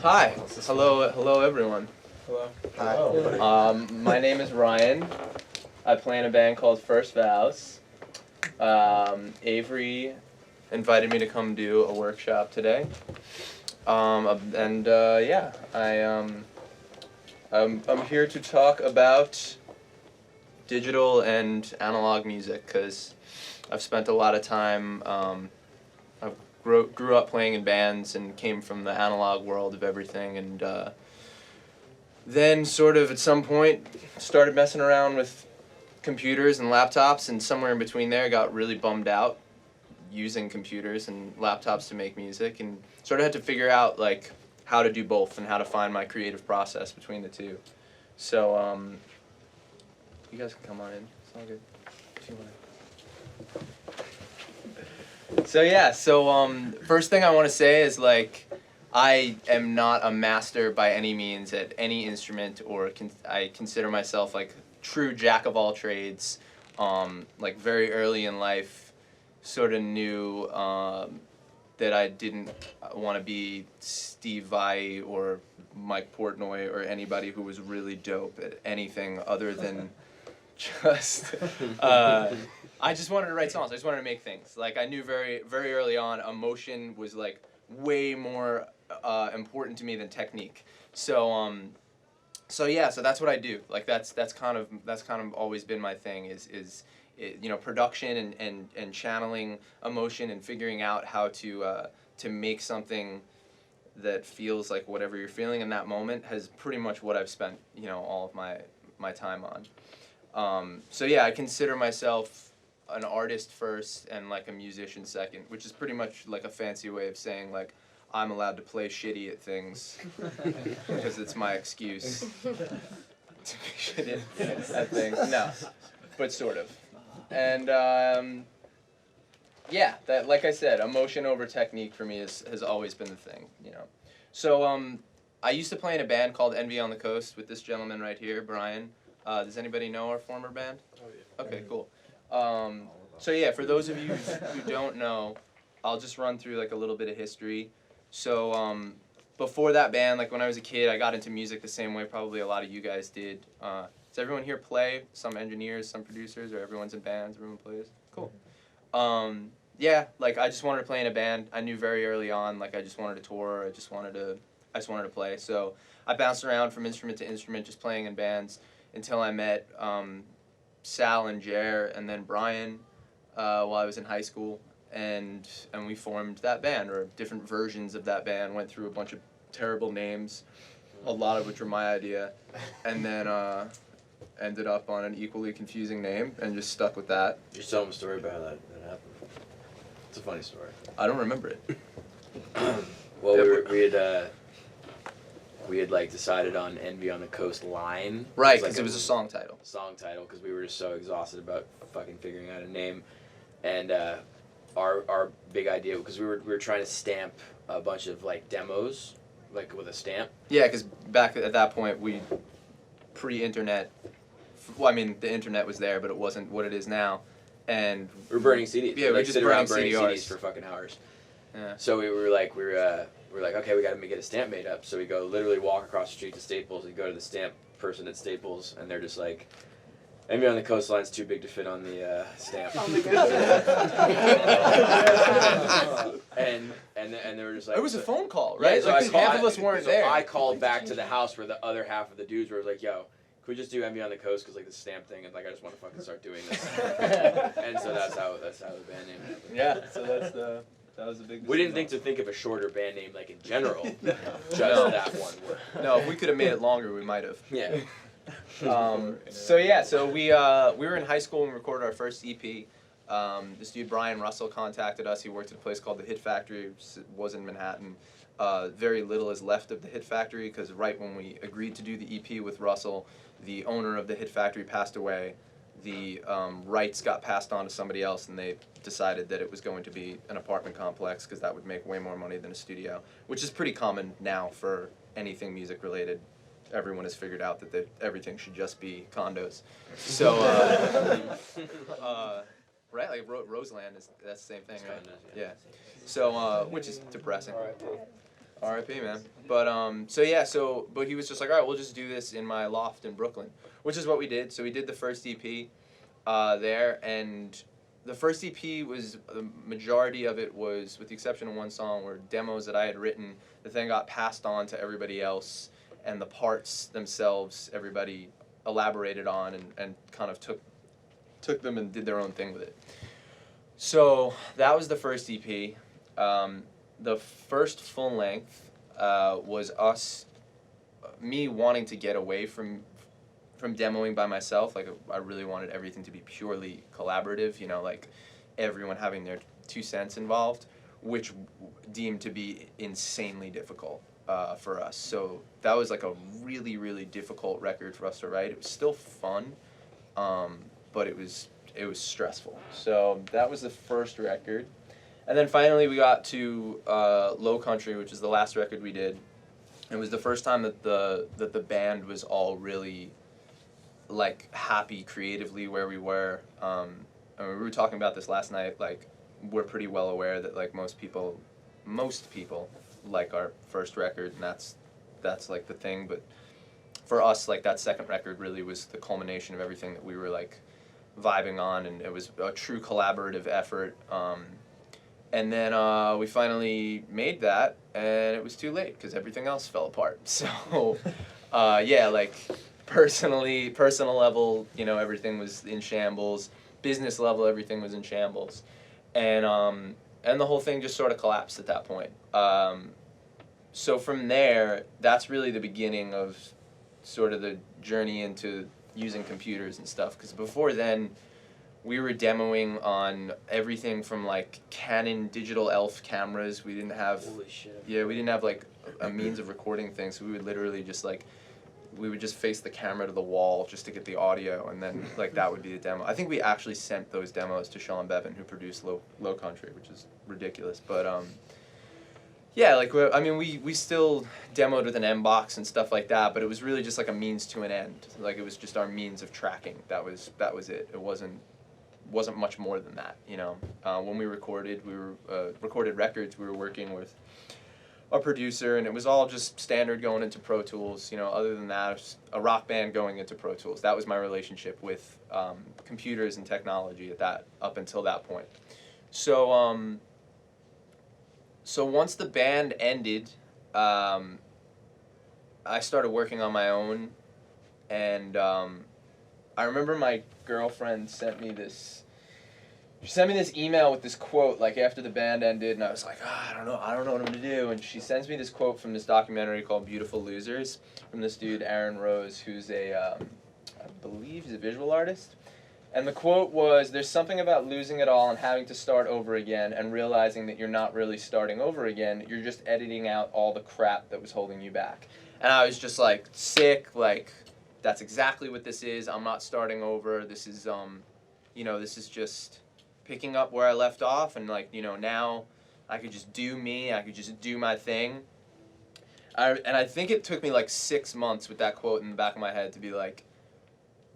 Hi. Hello everyone. Hello. Hi. My name is Ryan. I play in a band called First Vows. Avery invited me to come do a workshop today. I'm here to talk about digital and analog music because I've spent a lot of time. I grew up playing in bands and came from the analog world of everything, and then sort of at some point started messing around with computers and laptops, and somewhere in between there got really bummed out using computers and laptops to make music, and sort of had to figure out like how to do both and how to find my creative process between the two. So you guys can come on in. It's all good. If you wanna. So first thing I want to say is like I am not a master by any means at any instrument, or I consider myself like true jack of all trades. Like very early in life, sort of knew that I didn't want to be Steve Vai or Mike Portnoy or anybody who was really dope at anything other than just I just wanted to write songs. I just wanted to make things. Like I knew very very early on, emotion was like way more important to me than technique. So that's what I do. Like that's kind of always been my thing is production and channeling emotion and figuring out how to make something that feels like whatever you're feeling in that moment has pretty much what I've spent all of my time on. I consider myself an artist first and like a musician second, which is pretty much like a fancy way of saying like I'm allowed to play shitty at things because it's my excuse to be shitty at things. No, but sort of. And that like I said, emotion over technique for me has always been the thing, So I used to play in a band called Envy on the Coast with this gentleman right here, Brian. Does anybody know our former band? Oh yeah. Okay, cool. For those of you who don't know, I'll just run through like a little bit of history. So before that band, like when I was a kid, I got into music the same way probably a lot of you guys did. Does everyone here play? Some engineers, some producers, or everyone's in bands, everyone plays? Cool. Like I just wanted to play in a band. I knew very early on, like I just wanted to tour, I just wanted to play. So I bounced around from instrument to instrument, just playing in bands until I met Sal and Jer and then Brian while I was in high school, and we formed that band, or different versions of that band, went through a bunch of terrible names, a lot of which were my idea, and then ended up on an equally confusing name and just stuck with that. You tell them a story about how that happened. It's a funny story. I don't remember it. Well, we had like decided on Envy on the Coast line. Right, because it was a song title. Because we were just so exhausted about fucking figuring out a name, and our big idea, because we were trying to stamp a bunch of like demos, like with a stamp. Yeah, because back at that point pre-internet. Well, I mean the internet was there, but it wasn't what it is now, and we're burning CDs. Yeah, we're just burning CDs for fucking hours. Yeah. So we were like, okay, we got to get a stamp made up. So we literally walk across the street to Staples. We go to the stamp person at Staples, and they're just like, Envy on the Coastline's too big to fit on the stamp. Oh my god. and they were just like, it was a phone call, right? Yeah, so half of us weren't there. I called back to the house where the other half of the dudes were like, yo, can we just do Envy on the Coast, because like the stamp thing, and like I just want to fucking start doing this. And so that's how the band name happened. Yeah, so that was a big decision. We didn't think of a shorter band name like in general. Just that one word. No, if we could have made it longer, we might have. Yeah. So we were in high school when we recorded our first EP. This dude Brian Russell contacted us. He worked at a place called the Hit Factory. It was in Manhattan. Very little is left of the Hit Factory, because right when we agreed to do the EP with Russell, the owner of the Hit Factory passed away. The rights got passed on to somebody else, and they decided that it was going to be an apartment complex because that would make way more money than a studio, which is pretty common now for anything music related. Everyone has figured out that everything should just be condos. So, right, like Roseland that's the same thing, right? Yeah. So, which is depressing. R.I.P. man. But he was just like, all right, we'll just do this in my loft in Brooklyn, which is what we did. So we did the first EP there, and the first EP was, the majority of it was, with the exception of one song, were demos that I had written. The thing got passed on to everybody else, and the parts themselves, everybody elaborated on and kind of took them and did their own thing with it. So that was the first EP. The first full length was me wanting to get away from demoing by myself. Like, I really wanted everything to be purely collaborative, you know, like everyone having their 2 cents involved, which deemed to be insanely difficult for us. So that was like a really, really difficult record for us to write. It was still fun, but it was stressful. So that was the first record. And then finally we got to Low Country, which is the last record we did. It was the first time that the band was all really like happy creatively where we were. I mean, we were talking about this last night. Like, we're pretty well aware that like most people like our first record, and that's like the thing. But for us, like, that second record really was the culmination of everything that we were like vibing on, and it was a true collaborative effort. And then we finally made that, and it was too late because everything else fell apart. So, yeah, like personal level, you know, everything was in shambles. Business level, everything was in shambles, and the whole thing just sort of collapsed at that point. So from there, that's really the beginning of sort of the journey into using computers and stuff. Because before then, we were demoing on everything from like Canon digital ELPH cameras. We didn't have, Holy shit. yeah, we didn't have like a means of recording things. So we would literally just like, we would just face the camera to the wall just to get the audio, and then like that would be the demo. I think we actually sent those demos to Sean Bevan, who produced Low Country, which is ridiculous. But yeah, like I mean, we still demoed with an M-Box and stuff like that, but it was really just like a means to an end. Like, it was just our means of tracking. That was it. It wasn't much more than that, you know. When we recorded records, we were working with a producer, and it was all just standard going into Pro Tools, you know. Other than that, it was a rock band going into Pro Tools. That was my relationship with computers and technology up until that point. So so once the band ended, I started working on my own, and I remember my girlfriend sent me this email with this quote, like, after the band ended, and I was like, I don't know what I'm gonna do. And she sends me this quote from this documentary called Beautiful Losers, from this dude, Aaron Rose, who's I believe he's a visual artist. And the quote was, "There's something about losing it all and having to start over again and realizing that you're not really starting over again, you're just editing out all the crap that was holding you back." And I was just like, sick, like, that's exactly what this is. I'm not starting over. This is, you know, this is just picking up where I left off, and like, you know, now I could just do me, I could just do my thing. And I think it took me like 6 months with that quote in the back of my head to be like,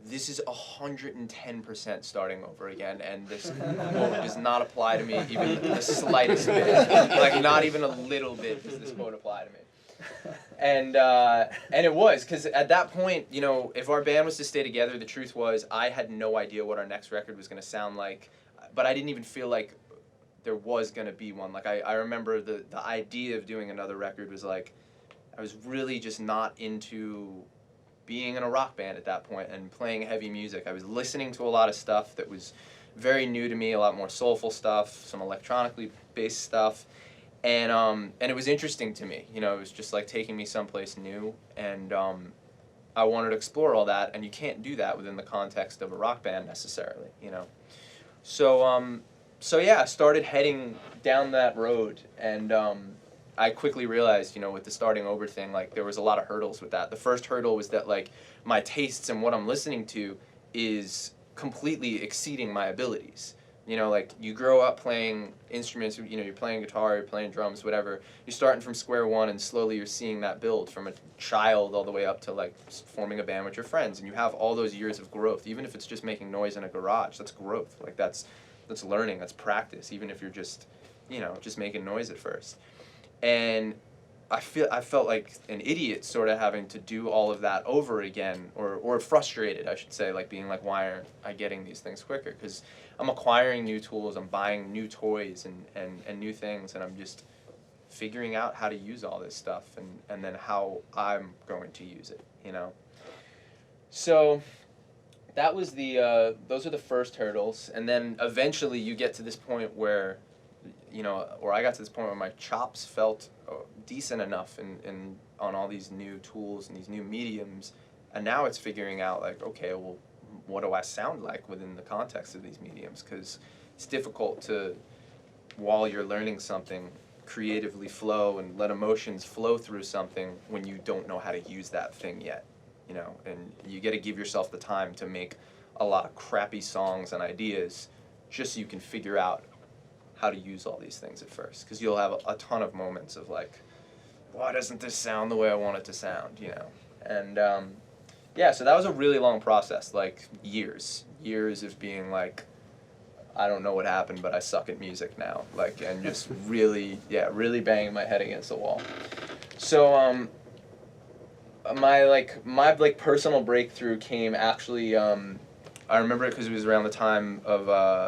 this is 110% starting over again, and this quote does not apply to me even the slightest bit. Like, not even a little bit does this quote apply to me. And it was, because at that point, you know, if our band was to stay together, the truth was I had no idea what our next record was going to sound like, but I didn't even feel like there was going to be one. Like, I remember the idea of doing another record was like, I was really just not into being in a rock band at that point and playing heavy music. I was listening to a lot of stuff that was very new to me, a lot more soulful stuff, some electronically based stuff. And it was interesting to me, you know. It was just like taking me someplace new, and I wanted to explore all that, and you can't do that within the context of a rock band necessarily, you know. So yeah, I started heading down that road, and I quickly realized, you know, with the starting over thing, like, there was a lot of hurdles with that. The first hurdle was that, like, my tastes and what I'm listening to is completely exceeding my abilities. You know, like, you grow up playing instruments, you know, you're playing guitar, you're playing drums, whatever. You're starting from square one, and slowly you're seeing that build from a child all the way up to, like, forming a band with your friends. And you have all those years of growth. Even if it's just making noise in a garage, that's growth. Like, that's learning, that's practice, even if you're just, you know, just making noise at first. And I felt like an idiot sort of having to do all of that over again, or frustrated, I should say, like being like, why aren't I getting these things quicker? Because I'm acquiring new tools, I'm buying new toys and new things, and I'm just figuring out how to use all this stuff and then how I'm going to use it, you know? So that was those are the first hurdles, and then eventually you get to this point where, you know, or I got to this point where my chops felt decent enough in on all these new tools and these new mediums, and now it's figuring out like, okay, well, what do I sound like within the context of these mediums? Because it's difficult to, while you're learning something, creatively flow and let emotions flow through something when you don't know how to use that thing yet, you know, and you got to give yourself the time to make a lot of crappy songs and ideas just so you can figure out how to use all these things at first, because you'll have a ton of moments of like, why doesn't this sound the way I want it to sound, you know? And yeah, so that was a really long process, like years of being like, I don't know what happened, but I suck at music now, like, and just really banging my head against the wall. So my personal breakthrough came actually, I remember it because it was around the time of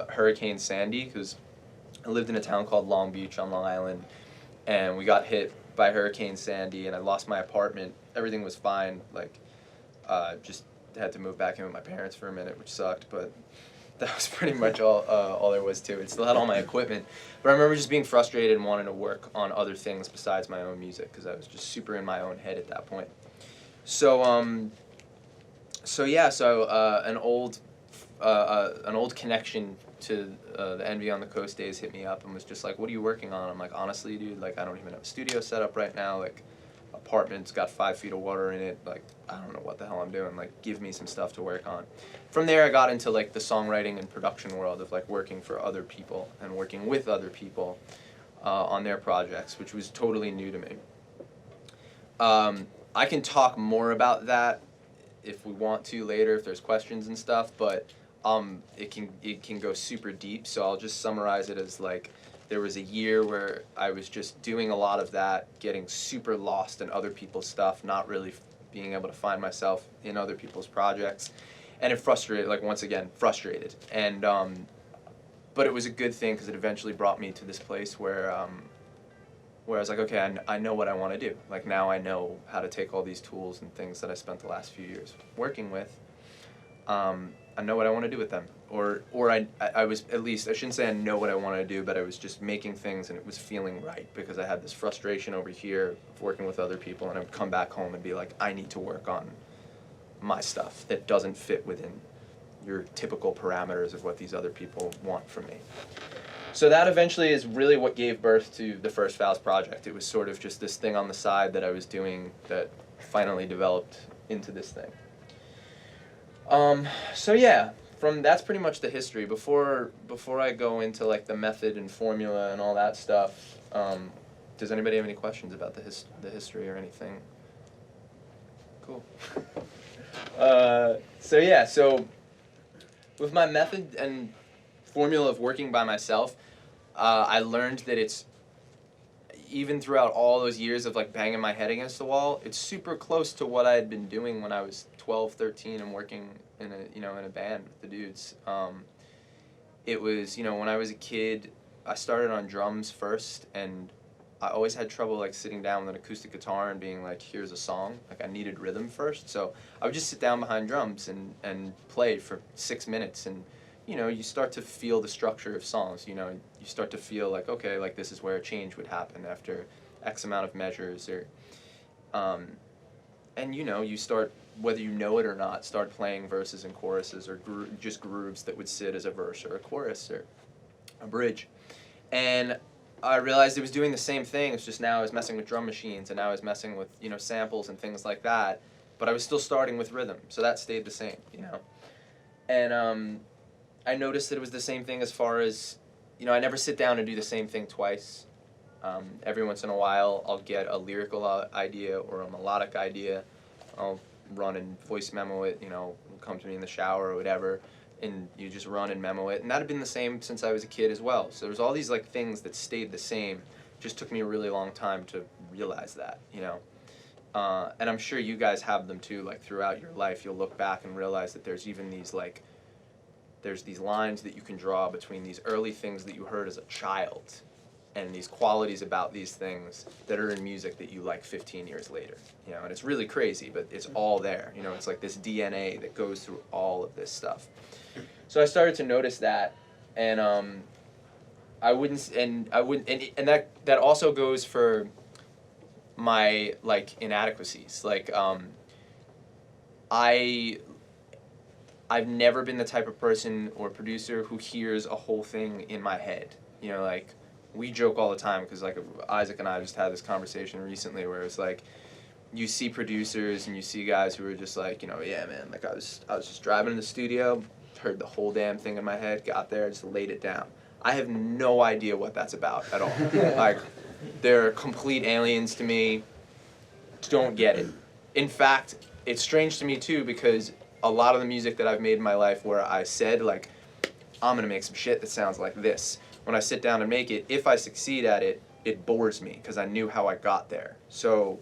Hurricane Sandy, because I lived in a town called Long Beach on Long Island, and we got hit by Hurricane Sandy, and I lost my apartment. Everything was fine, like, just had to move back in with my parents for a minute, which sucked, but that was pretty much all there was to it. Still had all my equipment, but I remember just being frustrated and wanting to work on other things besides my own music, because I was just super in my own head at that point. So an old connection to the Envy on the Coast days hit me up and was just like, what are you working on? I'm like, honestly, dude, like, I don't even have a studio set up right now. Like, apartment's got 5 feet of water in it. Like, I don't know what the hell I'm doing. Like, give me some stuff to work on. From there, I got into, like, the songwriting and production world of, like, working for other people and working with other people on their projects, which was totally new to me. I can talk more about that if we want to later, if there's questions and stuff, but it can go super deep, so I'll just summarize it as like, there was a year where I was just doing a lot of that, getting super lost in other people's stuff, not really being able to find myself in other people's projects, and it frustrated, like, once again, frustrated, and but it was a good thing because it eventually brought me to this place where I was like, okay, I know what I want to do. Like, now I know how to take all these tools and things that I spent the last few years working with. I know what I want to do with them. Or I was, at least, I shouldn't say I know what I want to do, but I was just making things and it was feeling right, because I had this frustration over here of working with other people, and I would come back home and be like, I need to work on my stuff that doesn't fit within your typical parameters of what these other people want from me. So that eventually is really what gave birth to the First Vows project. It was sort of just this thing on the side that I was doing that finally developed into this thing. So yeah, that's pretty much the history. Before I go into like the method and formula and all that stuff, does anybody have any questions about the history or anything? Cool. So with my method and formula of working by myself, I learned that it's, even throughout all those years of like banging my head against the wall, it's super close to what I had been doing when I was 12, 13 and working in a band with the dudes. It was, when I was a kid, I started on drums first, and I always had trouble like sitting down with an acoustic guitar and being like, here's a song. Like, I needed rhythm first, so I would just sit down behind drums and play for 6 minutes, and you start to feel the structure of songs. You start to feel like, okay, like this is where a change would happen after X amount of measures, or and you start, whether you know it or not, start playing verses and choruses, or just grooves that would sit as a verse or a chorus or a bridge. And I realized it was doing the same thing. It's just now I was messing with drum machines, and now I was messing with samples and things like that. But I was still starting with rhythm, so that stayed the same. And I noticed that it was the same thing as far as, I never sit down and do the same thing twice. Every once in a while, I'll get a lyrical idea or a melodic idea. I'll run and voice memo it, it'll come to me in the shower or whatever, and you just run and memo it. And that had been the same since I was a kid as well. So there's all these like things that stayed the same, just took me a really long time to realize that, you know. And I'm sure you guys have them too, like throughout your life, you'll look back and realize that there's even these like, there's these lines that you can draw between these early things that you heard as a child and these qualities about these things that are in music that you like 15 years later, you know, and it's really crazy, but it's all there, you know, it's like this DNA that goes through all of this stuff. So I started to notice that, and that also goes for my like inadequacies. Like I've never been the type of person or producer who hears a whole thing in my head. You know, like we joke all the time because like Isaac and I just had this conversation recently where it's like you see producers and you see guys who are just like, you know, yeah man, like I was just driving in the studio, heard the whole damn thing in my head, got there, just laid it down. I have no idea what that's about at all. Like, they're complete aliens to me. Don't get it. In fact, it's strange to me too because a lot of the music that I've made in my life where I said like, I'm gonna make some shit that sounds like this. When I sit down and make it, if I succeed at it, it bores me because I knew how I got there. So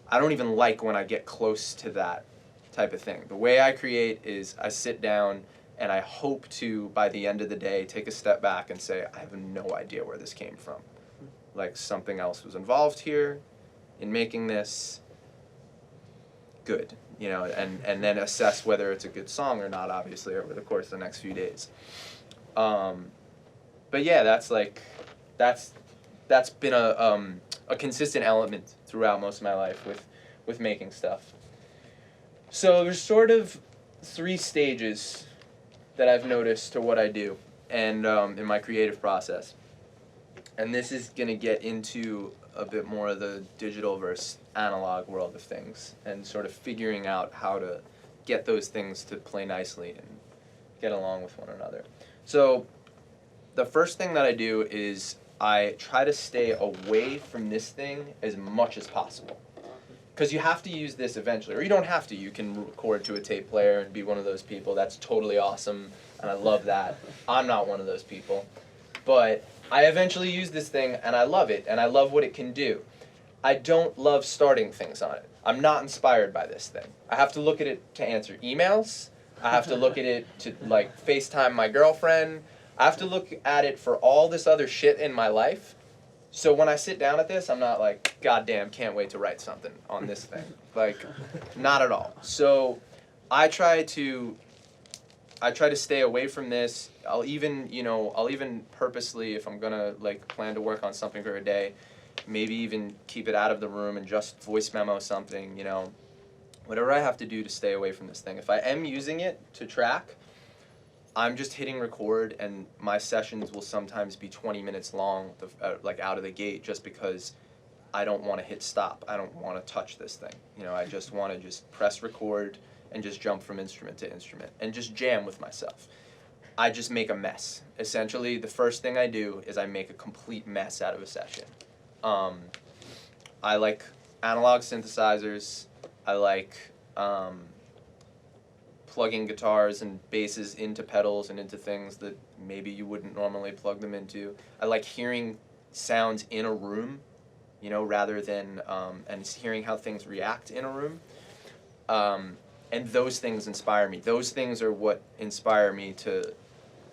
I don't even like when I get close to that type of thing. The way I create is I sit down and I hope to, by the end of the day, take a step back and say, I have no idea where this came from. Like, something else was involved here in making this good, you know, and then assess whether it's a good song or not, obviously, over the course of the next few days. But yeah, that's been a consistent element throughout most of my life with making stuff. So there's sort of 3 stages that I've noticed to what I do and in my creative process. And this is going to get into a bit more of the digital versus analog world of things and sort of figuring out how to get those things to play nicely and get along with one another. So the first thing that I do is I try to stay away from this thing as much as possible. Because you have to use this eventually, or you don't have to. You can record to a tape player and be one of those people. That's totally awesome, and I love that. I'm not one of those people. But I eventually use this thing, and I love it, and I love what it can do. I don't love starting things on it. I'm not inspired by this thing. I have to look at it to answer emails. I have to look at it to, like, FaceTime my girlfriend. I have to look at it for all this other shit in my life. So when I sit down at this, I'm not like, goddamn, can't wait to write something on this thing. Like, not at all. So I try to stay away from this. I'll even purposely, if I'm gonna like plan to work on something for a day, maybe even keep it out of the room and just voice memo something, you know, whatever I have to do to stay away from this thing. If I am using it to track, I'm just hitting record, and my sessions will sometimes be 20 minutes long, like out of the gate, just because I don't want to hit stop. I don't want to touch this thing. You know, I just want to just press record and just jump from instrument to instrument and just jam with myself. I just make a mess. Essentially, the first thing I do is I make a complete mess out of a session. I like analog synthesizers. I like plugging guitars and basses into pedals and into things that maybe you wouldn't normally plug them into. I like hearing sounds in a room, you know, rather than, and hearing how things react in a room. And those things inspire me. Those things are what inspire me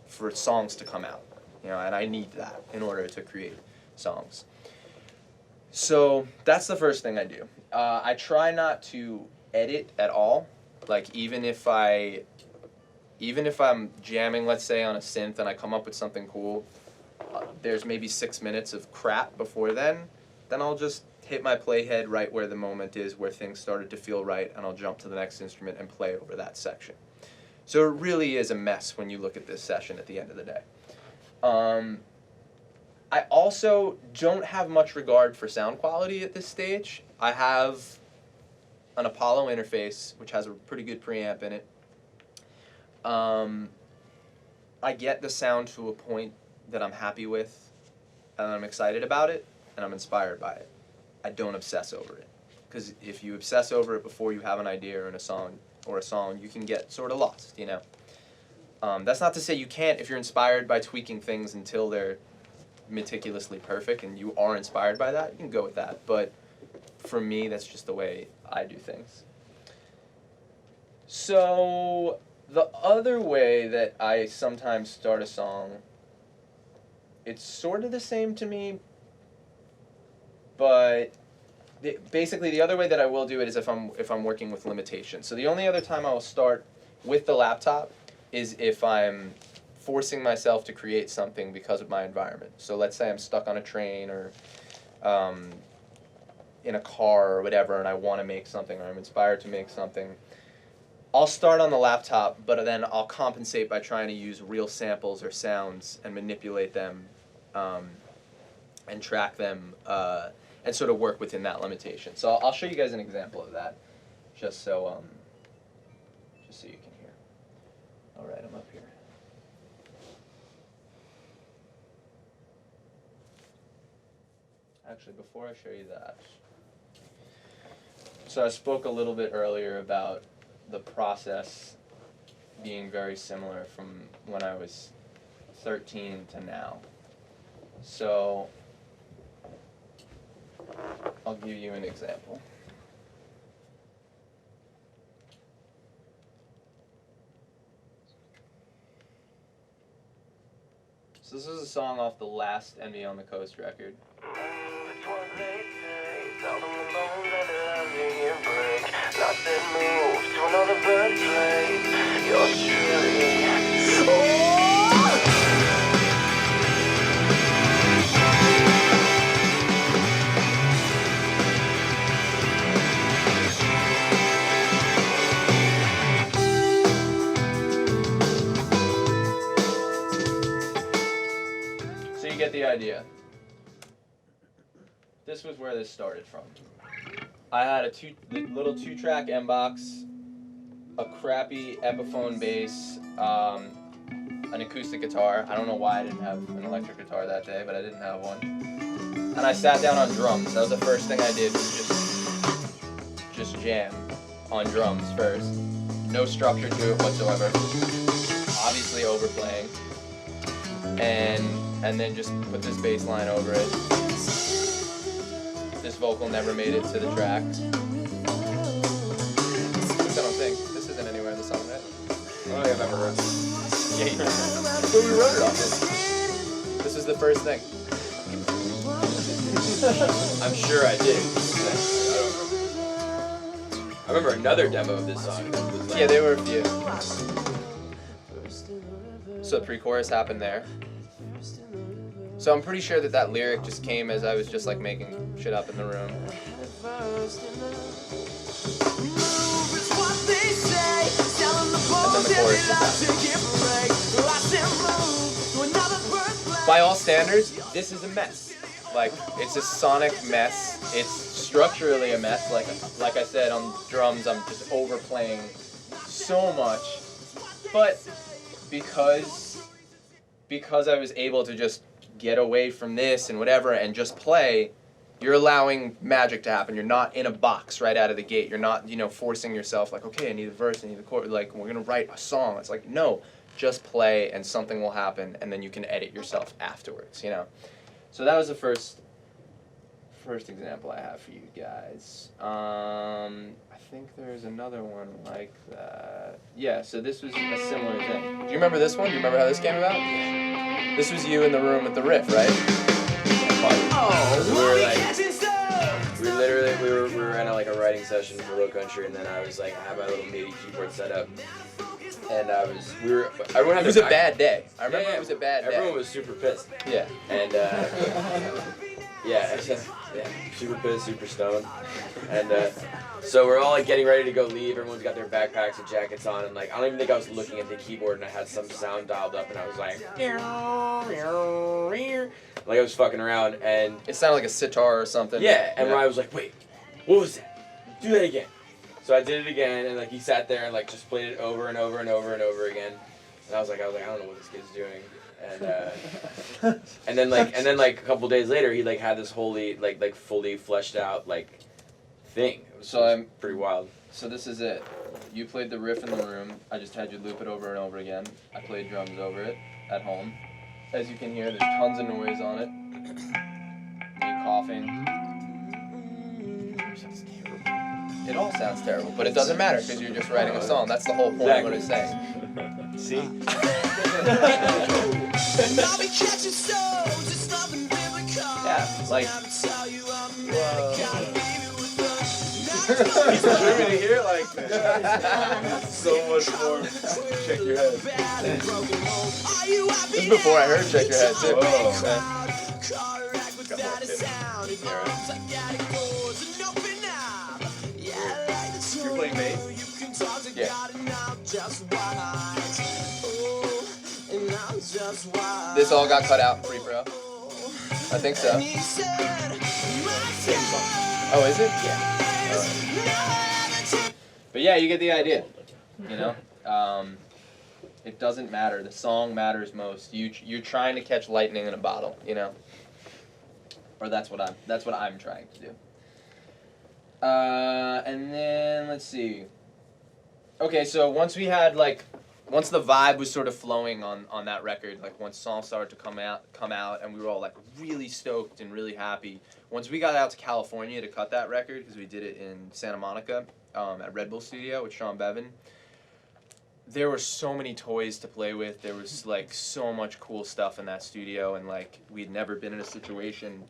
for songs to come out, you know, and I need that in order to create songs. So that's the first thing I do. I try not to edit at all. Like, even if I'm jamming, let's say, on a synth and I come up with something cool, there's maybe 6 minutes of crap before then I'll just hit my playhead right where the moment is, where things started to feel right, and I'll jump to the next instrument and play over that section. So it really is a mess when you look at this session at the end of the day. I also don't have much regard for sound quality at this stage. I have an Apollo interface, which has a pretty good preamp in it. I get the sound to a point that I'm happy with, and I'm excited about it, and I'm inspired by it. I don't obsess over it. Because if you obsess over it before you have an idea in a song, you can get sort of lost, you know? That's not to say you can't if you're inspired by tweaking things until they're meticulously perfect and you are inspired by that, you can go with that. But for me, that's just the way I do things. So the other way that I sometimes start a song, it's sort of the same to me, but basically the other way that I will do it is if I'm working with limitations. So the only other time I will start with the laptop is if I'm forcing myself to create something because of my environment. So let's say I'm stuck on a train or in a car or whatever, and I want to make something, or I'm inspired to make something. I'll start on the laptop, but then I'll compensate by trying to use real samples or sounds and manipulate them and track them and sort of work within that limitation. So I'll show you guys an example of that, just so you can hear. All right, I'm up here. Actually, before I show you that, so I spoke a little bit earlier about the process being very similar from when I was 13 to now. So I'll give you an example. So this is a song off the last Envy on the Coast record. So you get the idea. This was where this started from. I had a little two-track M-Box, a crappy Epiphone bass, an acoustic guitar. I don't know why I didn't have an electric guitar that day, but I didn't have one. And I sat down on drums. That was the first thing I did, was just jam on drums first. No structure to it whatsoever. Obviously overplaying. And then just put this bass line over it. This vocal never made it to the track. I don't think. This isn't anywhere in the song, right? I don't think I've ever heard this. Yeah, but we wrote it off this. This is the first thing. I'm sure I did. I remember another demo of this song that was like... Yeah, there were a few. So the pre-chorus happened there. So I'm pretty sure that lyric just came as I was just like making shit up in the room. And then the chorus just by all standards, this is a mess. Like, it's a sonic mess. It's structurally a mess. Like I said, on drums, I'm just overplaying so much. But because I was able to just get away from this and whatever and just play, you're allowing magic to happen. You're not in a box right out of the gate. You're not, forcing yourself like, okay, I need a verse, I need a chord, like, we're gonna write a song. It's like, no, just play and something will happen and then you can edit yourself afterwards, So that was the first example I have for you guys. I think there's another one like that. Yeah, so this was a similar thing. Do you remember this one? Do you remember how this came about? This was you in the room with the riff, right? We were in a writing session for Low Country, and then I was like, I had my little MIDI keyboard set up, and everyone had. It was a bad day. I remember it was a bad day. Everyone was super pissed. Yeah. And yeah, super pissed, super stoned, and so we're all getting ready to go leave. Everyone's got their backpacks and jackets on, and I don't even think I was looking at the keyboard, and I had some sound dialed up, and I was like I was fucking around, and it sounded like a sitar or something. Yeah, and Ryan was like, "Wait, what was that? Do that again." So I did it again, and he sat there and just played it over and over and over and over again, and I was like, I don't know what this kid's doing. And and then a couple days later, he had this wholly fully fleshed out thing. It was pretty wild. So this is it. You played the riff in the room. I just had you loop it over and over again. I played drums over it at home. As you can hear, there's tons of noise on it. Me coughing. It all sounds terrible, but it doesn't matter because you're just writing a song. That's the whole point of what it's saying. See? Yeah, like. He's contributing here, like, so much more. Check your head. This is before I heard Check Your Head, too. You're playing bass? Yeah. This all got cut out pre-pro? I think so. Same song. Oh, is it? Yeah. But yeah, you get the idea. You know, it doesn't matter. The song matters most. You're trying to catch lightning in a bottle. You know, or that's what I'm trying to do. And then let's see. Okay, so once the vibe was sort of flowing on that record, like once songs started to come out, and we were all like really stoked and really happy. Once we got out to California to cut that record, because we did it in Santa Monica at Red Bull Studio with Sean Bevan, there were so many toys to play with. There was like so much cool stuff in that studio, and like we'd never been in a situation,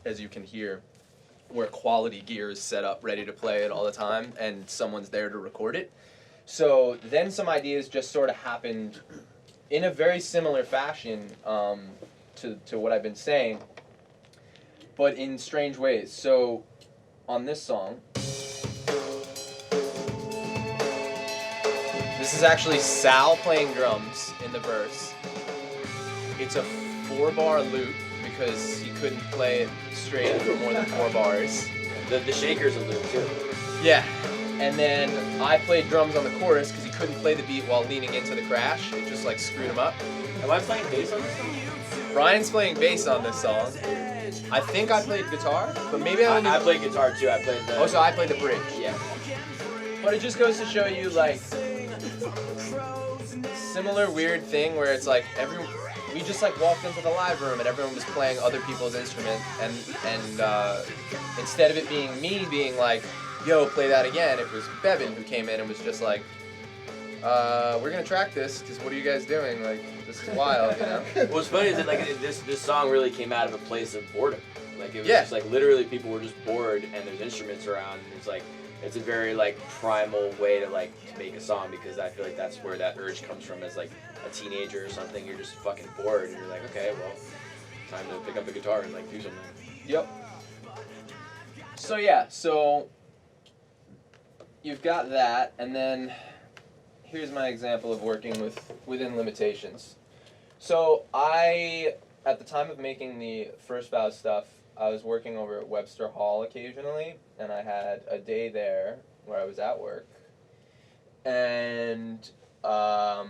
as you can hear, where quality gear is set up ready to play it all the time, and someone's there to record it. So then some ideas just sort of happened in a very similar fashion to what I've been saying, but in strange ways. So on this song, this is actually Sal playing drums in the verse. It's a 4-bar loop because he couldn't play it straight for more than 4 bars. The shaker's a loop too. Yeah. And then I played drums on the chorus because he couldn't play the beat while leaning into the crash. It just like screwed him up. Am I playing bass on this song? Brian's playing bass on this song. I think I played guitar, but maybe I played guitar too. I played the... Oh, so I played the bridge. Yeah. But it just goes to show you like similar weird thing where it's like we just like walked into the live room and everyone was playing other people's instrument, and instead of it being me being like, yo, play that again, it was Bevan who came in and was just like, we're gonna track this because what are you guys doing? Like, this is wild, you know? What's funny is that like this song really came out of a place of boredom. Like it was Yeah. just like literally people were just bored and there's instruments around, and it's like it's a very like primal way to like to make a song, because I feel like that's where that urge comes from as like a teenager or something. You're just fucking bored and you're like, okay, well, time to pick up the guitar and like do something. Yep. So yeah, so you've got that, and then here's my example of working within limitations. So at the time of making the First Vow stuff, I was working over at Webster Hall occasionally, and I had a day there where I was at work, and I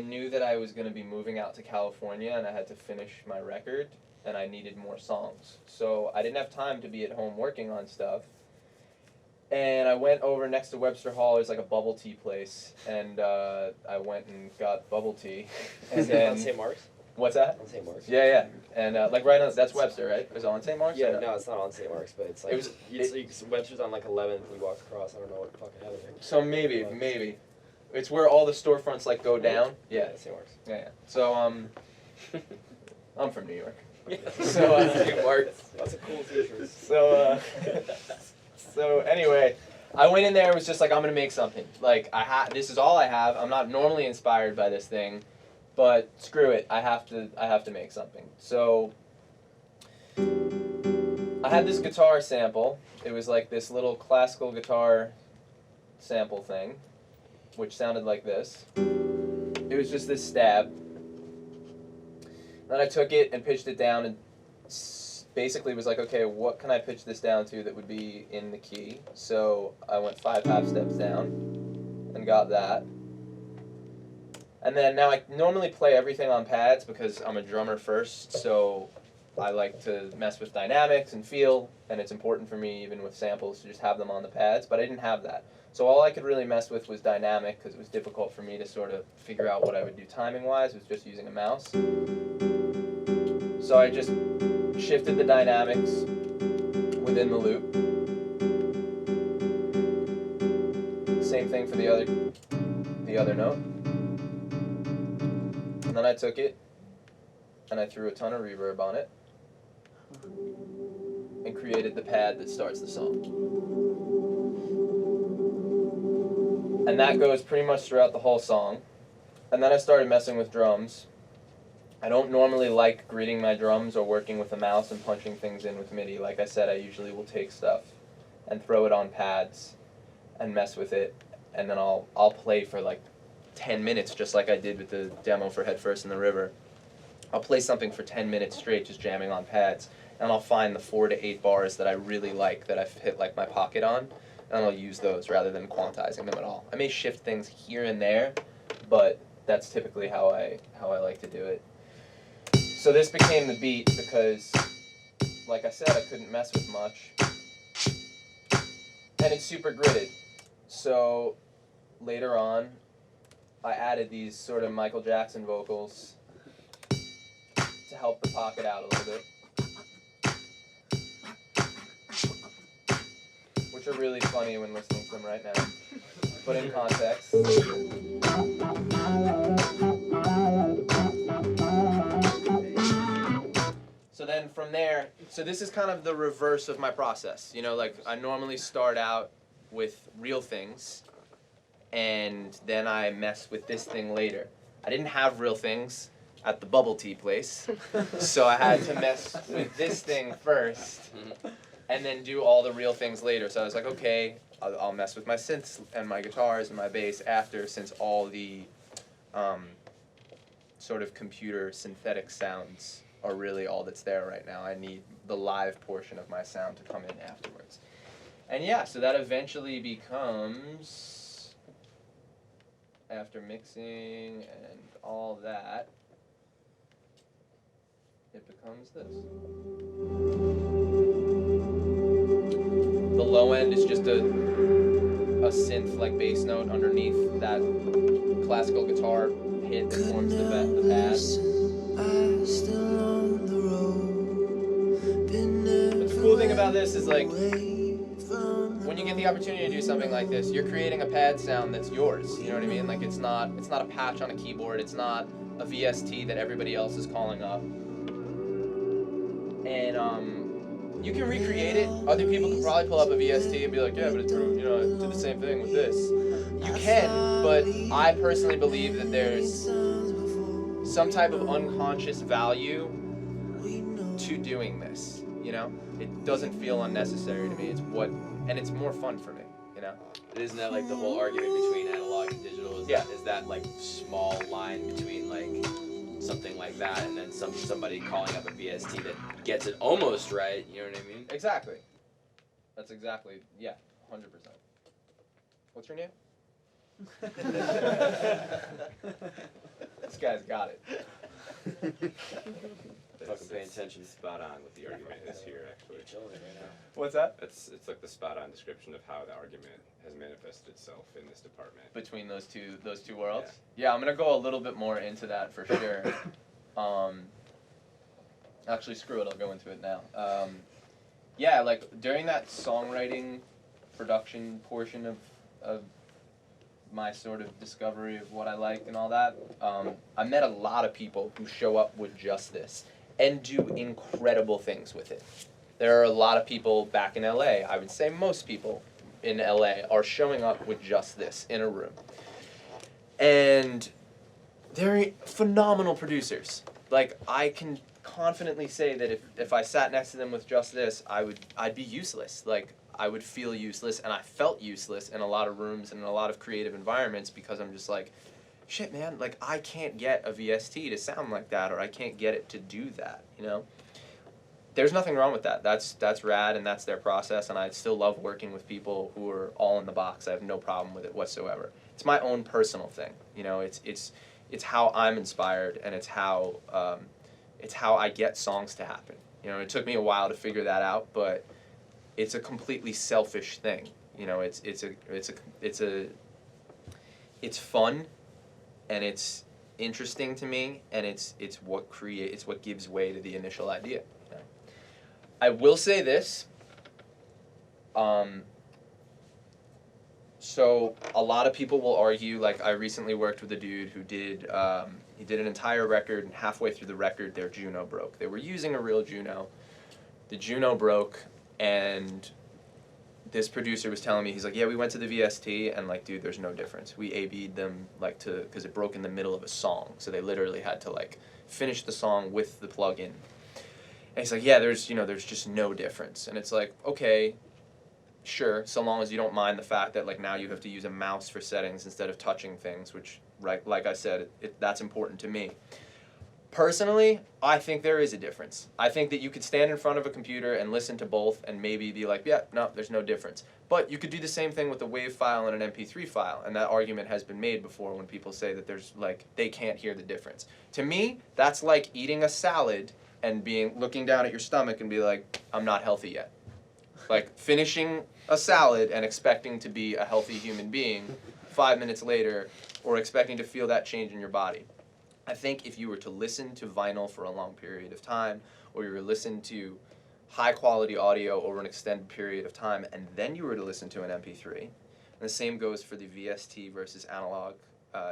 knew that I was going to be moving out to California, and I had to finish my record, and I needed more songs. So I didn't have time to be at home working on stuff. And I went over next to Webster Hall. There's like a bubble tea place, and I went and got bubble tea. And then on St. Mark's? What's that? On St. Mark's. Yeah. And like right on, that's Webster, right? Is it on St. Mark's? Yeah, no, it's not on St. Mark's, but it's like It was- Webster's on like 11th. And you walk across. I don't know what fucking heaven. So maybe. It's where all the storefronts like go down. Yeah. St. Mark's. Yeah. So I'm from New York. So So Mark's. That's a cool t-shirt. So anyway, I went in there and was just like, I'm gonna make something. Like this is all I have. I'm not normally inspired by this thing, but screw it. I have to make something. So I had this guitar sample. It was like this little classical guitar sample thing, which sounded like this. It was just this stab. Then I took it and pitched it down and basically was like, okay, what can I pitch this down to that would be in the key? So I went 5 half steps down and got that. And then now I normally play everything on pads because I'm a drummer first, so I like to mess with dynamics and feel, and it's important for me even with samples to just have them on the pads, but I didn't have that. So all I could really mess with was dynamic because it was difficult for me to sort of figure out what I would do timing-wise. It was just using a mouse. So I just shifted the dynamics within the loop. Same thing for the other note. And then I took it and I threw a ton of reverb on it and created the pad that starts the song. And that goes pretty much throughout the whole song. And then I started messing with drums. I don't normally like gridding my drums or working with a mouse and punching things in with MIDI. Like I said, I usually will take stuff and throw it on pads and mess with it, and then I'll play for like 10 minutes, just like I did with the demo for Head First in the River. I'll play something for 10 minutes straight, just jamming on pads, and I'll find the 4 to 8 bars that I really like, that I've hit like my pocket on, and I'll use those rather than quantizing them at all. I may shift things here and there, but that's typically how I like to do it. So this became the beat because, like I said, I couldn't mess with much, and it's super gridded. So later on, I added these sort of Michael Jackson vocals to help the pocket out a little bit, which are really funny when listening to them right now. But in context. So then from there, so this is kind of the reverse of my process. You know, like I normally start out with real things, and then I mess with this thing later. I didn't have real things at the bubble tea place, so I had to mess with this thing first, and then do all the real things later. So I was like, okay, I'll mess with my synths and my guitars and my bass after, since all the sort of computer synthetic sounds are really all that's there right now. I need the live portion of my sound to come in afterwards. And yeah, so that eventually becomes, after mixing and all that, it becomes this. The low end is just a synth like bass note underneath that classical guitar hit that forms the pad. But the cool thing about this is, like, when you get the opportunity to do something like this, you're creating a pad sound that's yours. You know what I mean? Like, it's not a patch on a keyboard. It's not a VST that everybody else is calling up. And you can recreate it. Other people can probably pull up a VST and be like, yeah, but it did the same thing with this. You can, but I personally believe that there's some type of unconscious value to doing this. You know, it doesn't feel unnecessary to me. And it's more fun for me. You know. Isn't that like the whole argument between analog and digital? Is that like small line between like something like that and then somebody calling up a VST that gets it almost right? You know what I mean? Exactly. That's exactly, yeah, 100%. What's your name? This guy's got it. Fucking paying attention. Spot on what the argument is here, actually. Chilling it right now. What's that? It's like the spot on description of how the argument has manifested itself in this department. Between those two worlds? Yeah, I'm gonna go a little bit more into that for sure. Actually, screw it, I'll go into it now. Yeah, like during that songwriting production portion of my sort of discovery of what I like and all that, I met a lot of people who show up with just this and do incredible things with it. There are a lot of people back in LA, I would say most people in LA are showing up with just this in a room. And they're phenomenal producers. Like, I can confidently say that if I sat next to them with just this, I'd be useless. Like, I would feel useless, and I felt useless in a lot of rooms and in a lot of creative environments because I'm just like, shit, man, like, I can't get a VST to sound like that, or I can't get it to do that, you know? There's nothing wrong with that. That's rad, and that's their process, and I still love working with people who are all in the box. I have no problem with it whatsoever. It's my own personal thing, you know? It's how I'm inspired, and it's how I get songs to happen, You know, it took me a while to figure that out, but it's a completely selfish thing. You know, it's fun, and it's interesting to me, and it's what gives way to the initial idea. You know? I will say this. So a lot of people will argue, like I recently worked with a dude who did, he did an entire record, and halfway through the record their Juno broke. They were using a real Juno. The Juno broke, and this producer was telling me, he's like, yeah, we went to the VST, and like, dude, there's no difference. We A-B'd them, like, because it broke in the middle of a song, so they literally had to like finish the song with the plug-in. And he's like, yeah, there's just no difference. And it's like, okay, sure, so long as you don't mind the fact that like now you have to use a mouse for settings instead of touching things, which, right, like I said, that's important to me. Personally, I think there is a difference. I think that you could stand in front of a computer and listen to both and maybe be like, yeah, no, there's no difference. But you could do the same thing with a WAV file and an MP3 file, and that argument has been made before when people say that there's like, they can't hear the difference. To me, that's like eating a salad and looking down at your stomach and be like, I'm not healthy yet. Like finishing a salad and expecting to be a healthy human being 5 minutes later, or expecting to feel that change in your body. I think if you were to listen to vinyl for a long period of time, or you were to listen to high quality audio over an extended period of time, and then you were to listen to an MP3, and the same goes for the VST versus analog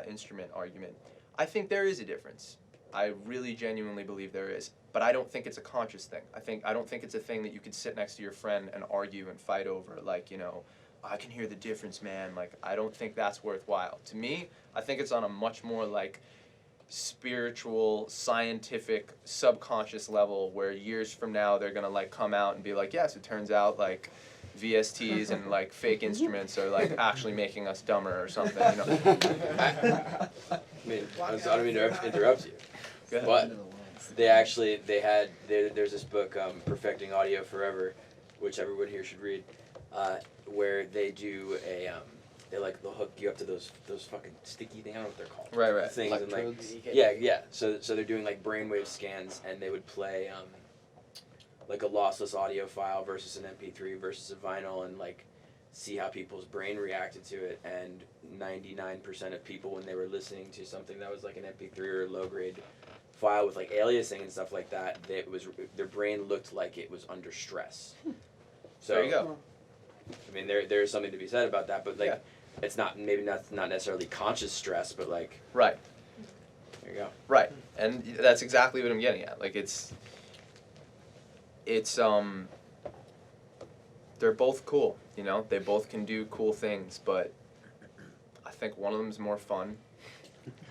instrument argument, I think there is a difference. I really genuinely believe there is. But I don't think it's a conscious thing. I don't think it's a thing that you could sit next to your friend and argue and fight over, like, you know, I can hear the difference, man. Like, I don't think that's worthwhile. To me, I think it's on a much more, like, spiritual, scientific, subconscious level where years from now they're going to, like, come out and be like, yes, it turns out, like, VSTs and, like, fake instruments are, like, actually making us dumber or something, you know? I mean, I don't mean to interrupt you, but there's this book, Perfecting Audio Forever, which everyone here should read, where they do they'll hook you up to those fucking sticky things, I don't know what they're called. Right. Things Electrodes. and like, yeah. So they're doing like brainwave scans, and they would play like a lossless audio file versus an MP3 versus a vinyl, and like see how people's brain reacted to it. And 99% of people, when they were listening to something that was like an MP3 or a low grade file with like aliasing and stuff like that, their brain looked like it was under stress. So There you go. I mean, there's something to be said about that, but like, Yeah. it's not necessarily conscious stress, but like, Right. there you go. Right. And that's exactly what I'm getting at. Like, they're both cool, you know? They both can do cool things, but I think one of them is more fun.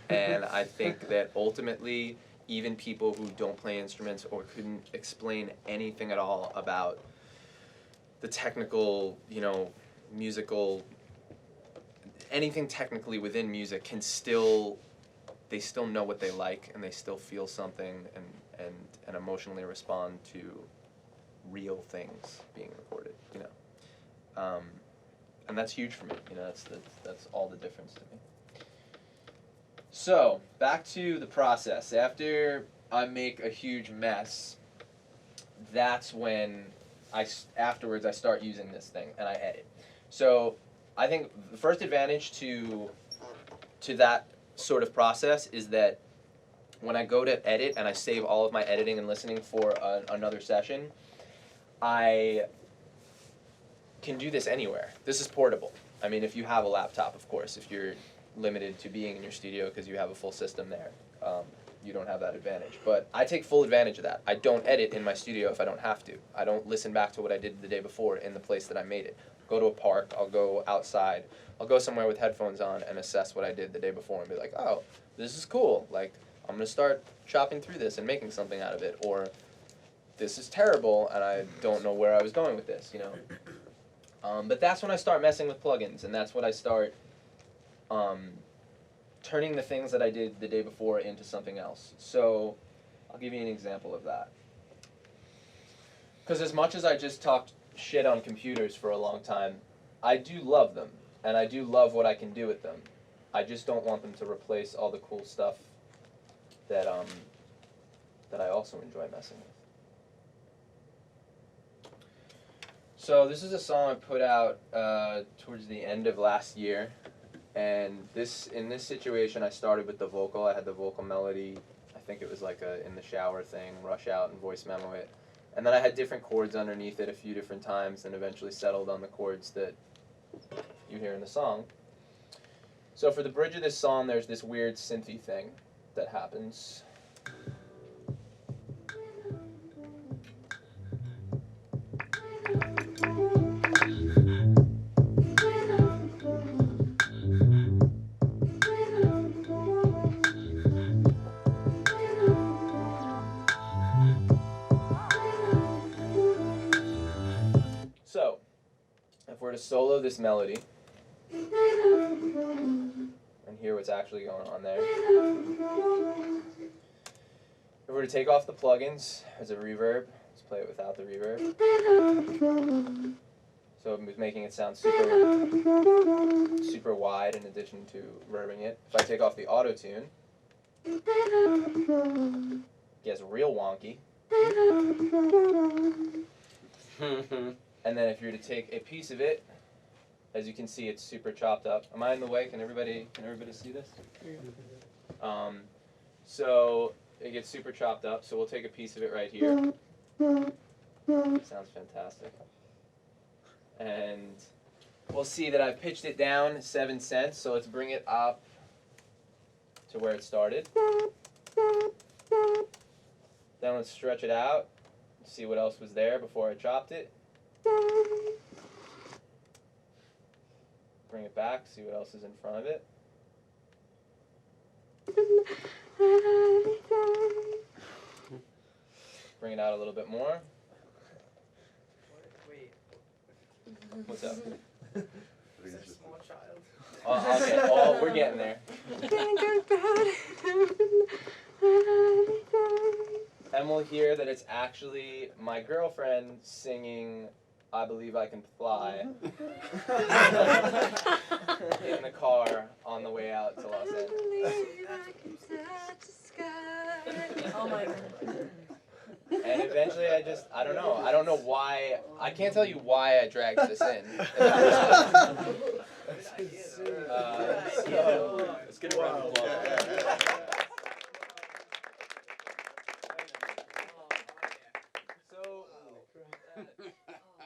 And I think that ultimately, even people who don't play instruments or couldn't explain anything at all about the technical, you know, musical, anything technically within music they still know what they like, and they still feel something and emotionally respond to real things being recorded, you know. And that's huge for me, you know, that's all the difference to me. So, back to the process. After I make a huge mess, that's when afterwards I start using this thing and I edit. So, I think the first advantage to that sort of process is that when I go to edit and I save all of my editing and listening for another session, I can do this anywhere. This is portable. I mean, if you have a laptop, of course, if you're limited to being in your studio because you have a full system there, you don't have that advantage. But I take full advantage of that. I don't edit in my studio if I don't have to. I don't listen back to what I did the day before in the place that I made it. Go to a park, I'll go outside, I'll go somewhere with headphones on and assess what I did the day before and be like, oh, this is cool. Like, I'm going to start chopping through this and making something out of it. Or, this is terrible and I don't know where I was going with this, you know. But that's when I start messing with plugins, and that's when I start turning the things that I did the day before into something else. So, I'll give you an example of that. Because as much as I just talked shit on computers for a long time, I do love them, and I do love what I can do with them. I just don't want them to replace all the cool stuff that I also enjoy messing with. So this is a song I put out towards the end of last year, and in this situation I started with the vocal. I had the vocal melody. I think it was like a in the shower thing, rush out and voice memo it, and then I had different chords underneath it a few different times, and eventually settled on the chords that you hear in the song. So for the bridge of this song, there's this weird synthy thing that happens. So, if we're to solo this melody, and hear what's actually going on there. If we're to take off the plugins, there's a reverb. Let's play it without the reverb. So I'm making it sound super wide in addition to reverbing it. If I take off the auto tune, it gets real wonky. And then if you're to take a piece of it, as you can see, it's super chopped up. Am I in the way? Can everybody see this? So it gets super chopped up. So we'll take a piece of it right here. Sounds fantastic. And we'll see that I've pitched it down 7 cents. So let's bring it up to where it started. Then let's stretch it out. See what else was there before I chopped it. Bring it back, see what else is in front of it. Bring it out a little bit more. Wait. What's up? Is that a small child? We're getting there. And we'll hear that it's actually my girlfriend singing I Believe I Can Fly in the car on the way out to Los Angeles. Oh my god. And eventually I don't know why, I can't tell you why I dragged this in. Let's get a round of applause.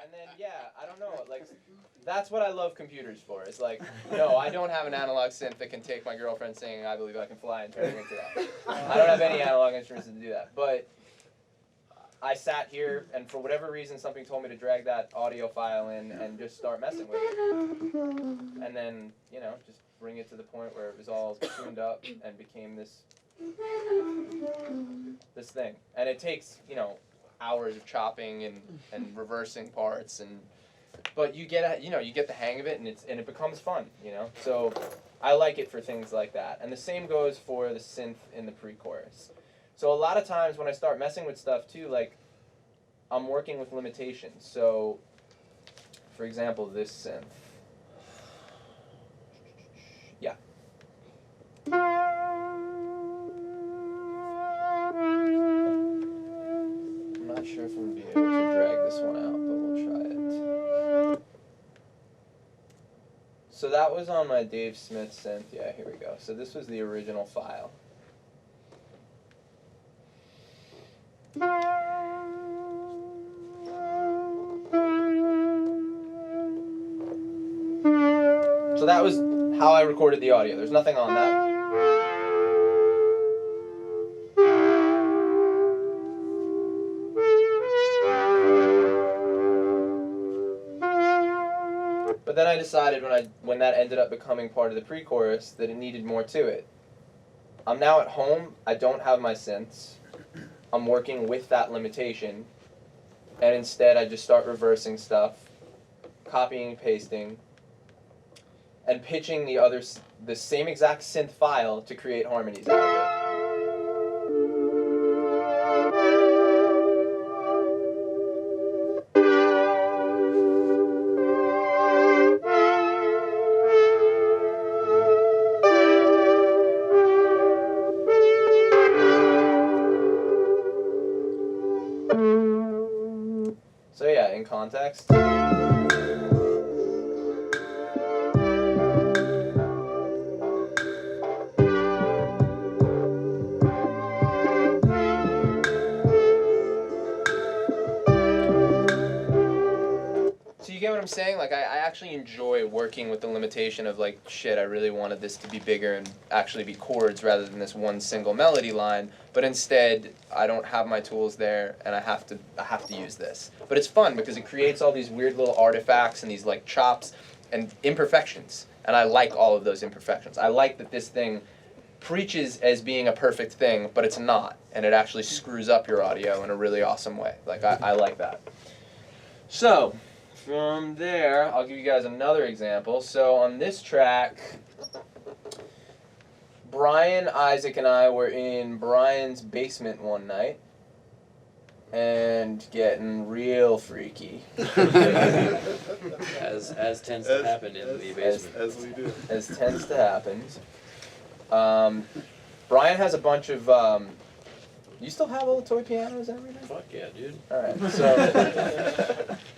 And then, I don't know, like, that's what I love computers for. It's like, no, I don't have an analog synth that can take my girlfriend singing I Believe I Can Fly and turn it into that. I don't have any analog instruments to do that. But I sat here, and for whatever reason, something told me to drag that audio file in and just start messing with it. And then, just bring it to the point where it was all tuned up and became this thing. And it takes, hours of chopping and reversing parts, but you get the hang of it, and it becomes fun, So I like it for things like that. And the same goes for the synth in the pre-chorus. So a lot of times when I start messing with stuff too, like I'm working with limitations. So for example, this synth. Yeah. I'm not sure if I'm going to be able to drag this one out, but we'll try it. So that was on my Dave Smith synth. Yeah, here we go. So this was the original file. So that was how I recorded the audio. There's nothing on that. But then I decided when that ended up becoming part of the pre-chorus that it needed more to it. I'm now at home. I don't have my synths. I'm working with that limitation, and instead I just start reversing stuff, copying and pasting, and pitching the same exact synth file to create harmonies out of it. context. So you get what I'm saying? Like, I actually enjoy working with the limitation of, like, shit, I really wanted this to be bigger and actually be chords rather than this one single melody line, but instead, I don't have my tools there, and I have to use this. But it's fun, because it creates all these weird little artifacts and these, like, chops and imperfections, and I like all of those imperfections. I like that this thing preaches as being a perfect thing, but it's not, and it actually screws up your audio in a really awesome way. Like, I like that. So, from there, I'll give you guys another example. So on this track, Brian, Isaac, and I were in Brian's basement one night and getting real freaky. As tends to happen in the basement. As we do. As tends to happen. Brian has a bunch of... you still have all the toy pianos and everything? Fuck yeah, dude. Alright,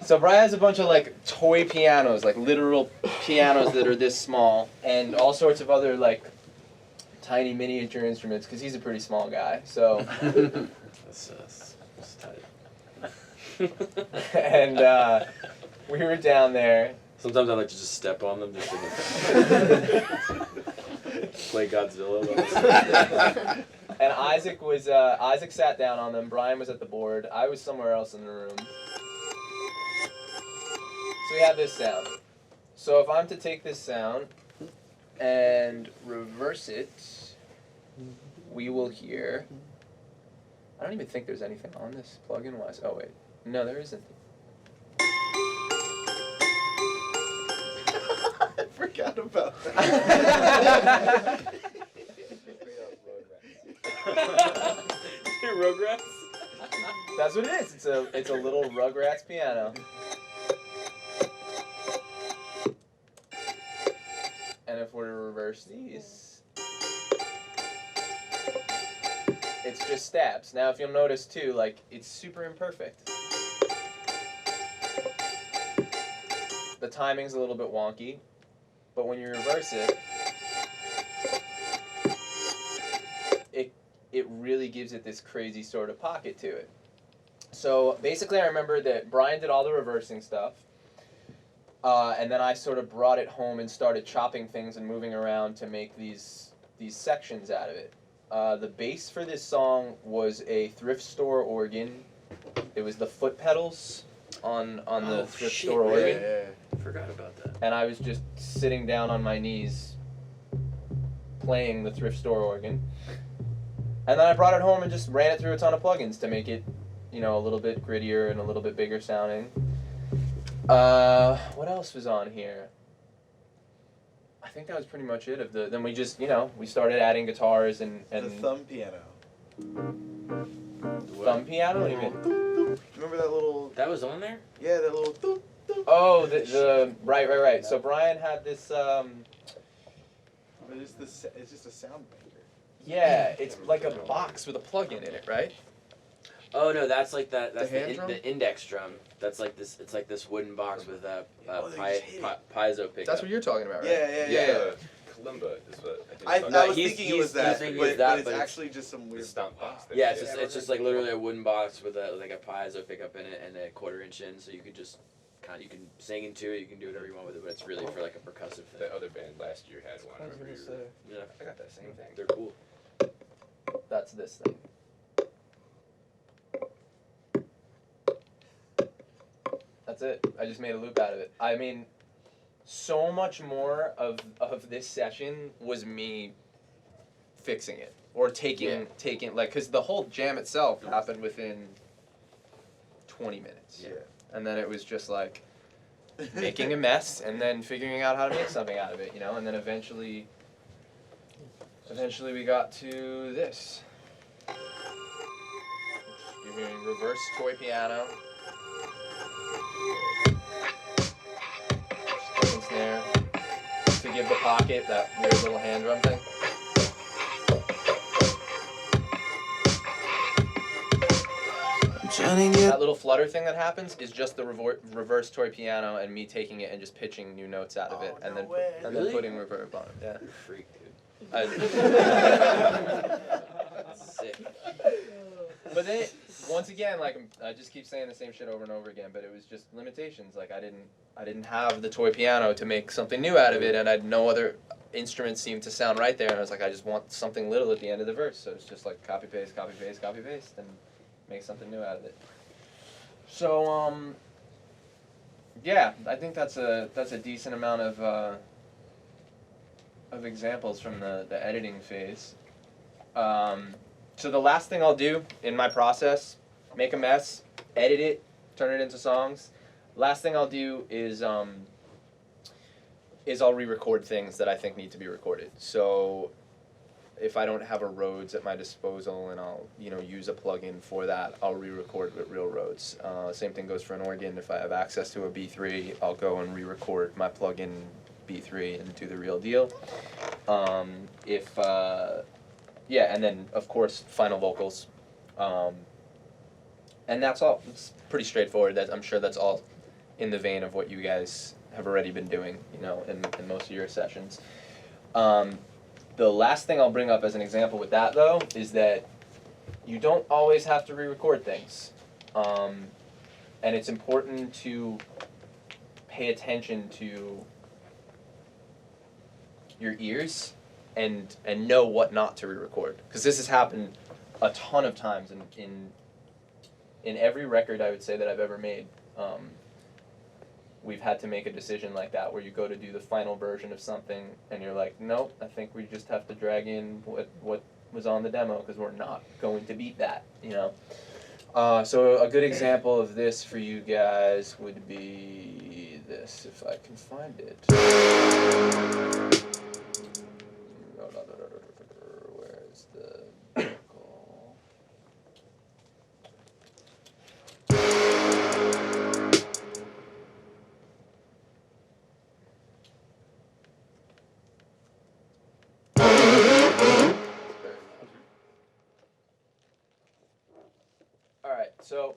so Brian has a bunch of like toy pianos, like literal pianos that are this small, and all sorts of other like tiny miniature instruments, because he's a pretty small guy, so... That's tight. And we were down there. Sometimes I like to just step on them just to play Godzilla. And Isaac sat down on them, Brian was at the board, I was somewhere else in the room. So we have this sound. So if I'm to take this sound and reverse it, we will hear... I don't even think there's anything on this plugin wise. Oh wait, no there isn't. I forgot about that. Rugrats? That's what it is. It's a little Rugrats piano. And if we're to reverse these, it's just stabs. Now if you'll notice too, like, it's super imperfect. The timing's a little bit wonky, but when you reverse it, it really gives it this crazy sort of pocket to it. So basically I remember that Brian did all the reversing stuff, and then I sort of brought it home and started chopping things and moving around to make these sections out of it. The bass for this song was a thrift store organ. It was the foot pedals on the thrift store organ. Yeah. Forgot about that. And I was just sitting down on my knees playing the thrift store organ. And then I brought it home and just ran it through a ton of plugins to make it, you know, a little bit grittier and a little bit bigger sounding. What else was on here? I think that was pretty much it. Then we just, you know, we started adding guitars and The thumb piano. thumb piano. What do you mean? Remember that little? That was on there? Yeah, that little. Doop, doop. Oh, the right. So Brian had this. But it's just a sound maker. Yeah, it's like a box with a plug-in in it, right? Oh no, that's like that. That's The hand drum? the index drum. That's like this. It's like this wooden box with a Oh, they just hit it. piezo pickup. That's what you're talking about, right? Yeah. Kalimba is what I think. I was he's- thinking it was that, thinking but, it's that, it's but it's- actually just some the weird stump box. that- Yeah, Yeah. it's just like literally a wooden box with a piezo pickup in it and a 1/4 inch in, so you could just you can sing into it, you can do whatever you want with it, but it's really for like a percussive thing. The other band last year had one. I remember you were- Yeah, I got that same thing. they're cool. That's this thing. That's it. I just made a loop out of it. I mean, so much more of this session was me fixing it or taking like, because the whole jam itself happened within 20 minutes. Yeah. And then it was just like making a mess and then figuring out how to make something out of it, you know, and then eventually we got to this. You're hearing reverse toy piano. Second snare to give the pocket that weird little hand drum thing. That little flutter thing that happens is just the reverse toy piano and me taking it and just pitching new notes out of it and then Really? putting reverb on it. Yeah. Freak, dude. Sick. But then, once again, like I just keep saying the same shit over and over again. But it was just limitations. Like I didn't have the toy piano to make something new out of it, and I had no other instruments seemed to sound right there. And I was like, I just want something little at the end of the verse. So it's just like copy paste, copy paste, copy paste, and make something new out of it. So yeah, I think that's a decent amount of examples from the editing phase. So the last thing I'll do in my process, make a mess, edit it, turn it into songs. Last thing I'll do is I'll re-record things that I think need to be recorded. So if I don't have a Rhodes at my disposal and I'll use a plugin for that, I'll re-record with real Rhodes. Same thing goes for an organ. If I have access to a B3, I'll go and re-record my plugin B3 and do the real deal. Yeah, and then of course final vocals, and that's all. It's pretty straightforward. I'm sure that's all in the vein of what you guys have already been doing, in most of your sessions. The last thing I'll bring up as an example with that though is that you don't always have to re-record things, and it's important to pay attention to your ears. And know what not to re-record, because this has happened a ton of times in every record I would say that I've ever made. We've had to make a decision like that where you go to do the final version of something and you're like, nope, I think we just have to drag in what was on the demo because we're not going to beat that, So a good example of this for you guys would be this, if I can find it. Where's the vocal? Alright, so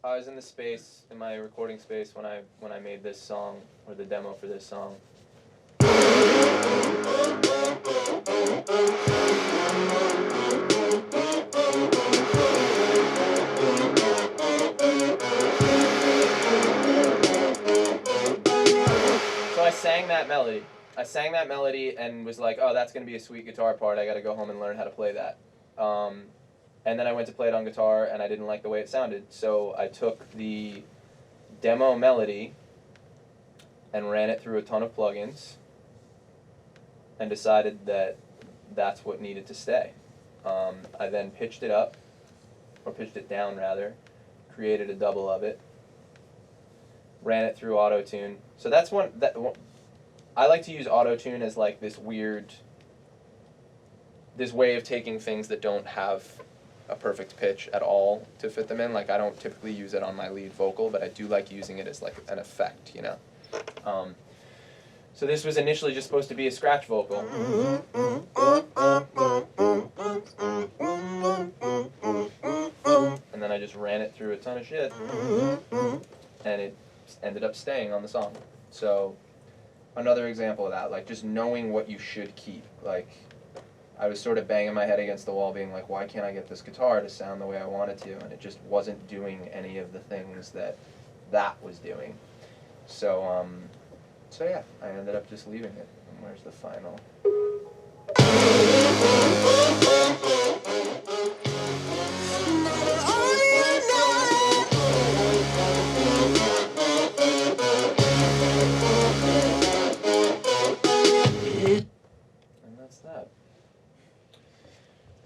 I was in the space, in my recording space when I made this song, or the demo for this song. So I sang that melody and was like, oh, that's going to be a sweet guitar part. I got to go home and learn how to play that. And then I went to play it on guitar and I didn't like the way it sounded. So I took the demo melody and ran it through a ton of plugins and decided that that's what needed to stay. I then pitched it up, or pitched it down rather, created a double of it, ran it through auto-tune. So that's one, I like to use auto-tune as like this way of taking things that don't have a perfect pitch at all to fit them in. Like I don't typically use it on my lead vocal, but I do like using it as like an effect, So this was initially just supposed to be a scratch vocal. And then I just ran it through a ton of shit. And it ended up staying on the song. So another example of that, like just knowing what you should keep. Like I was sort of banging my head against the wall being like, why can't I get this guitar to sound the way I want it to? And it just wasn't doing any of the things that was doing. So yeah, I ended up just leaving it. And where's the final? And that's that.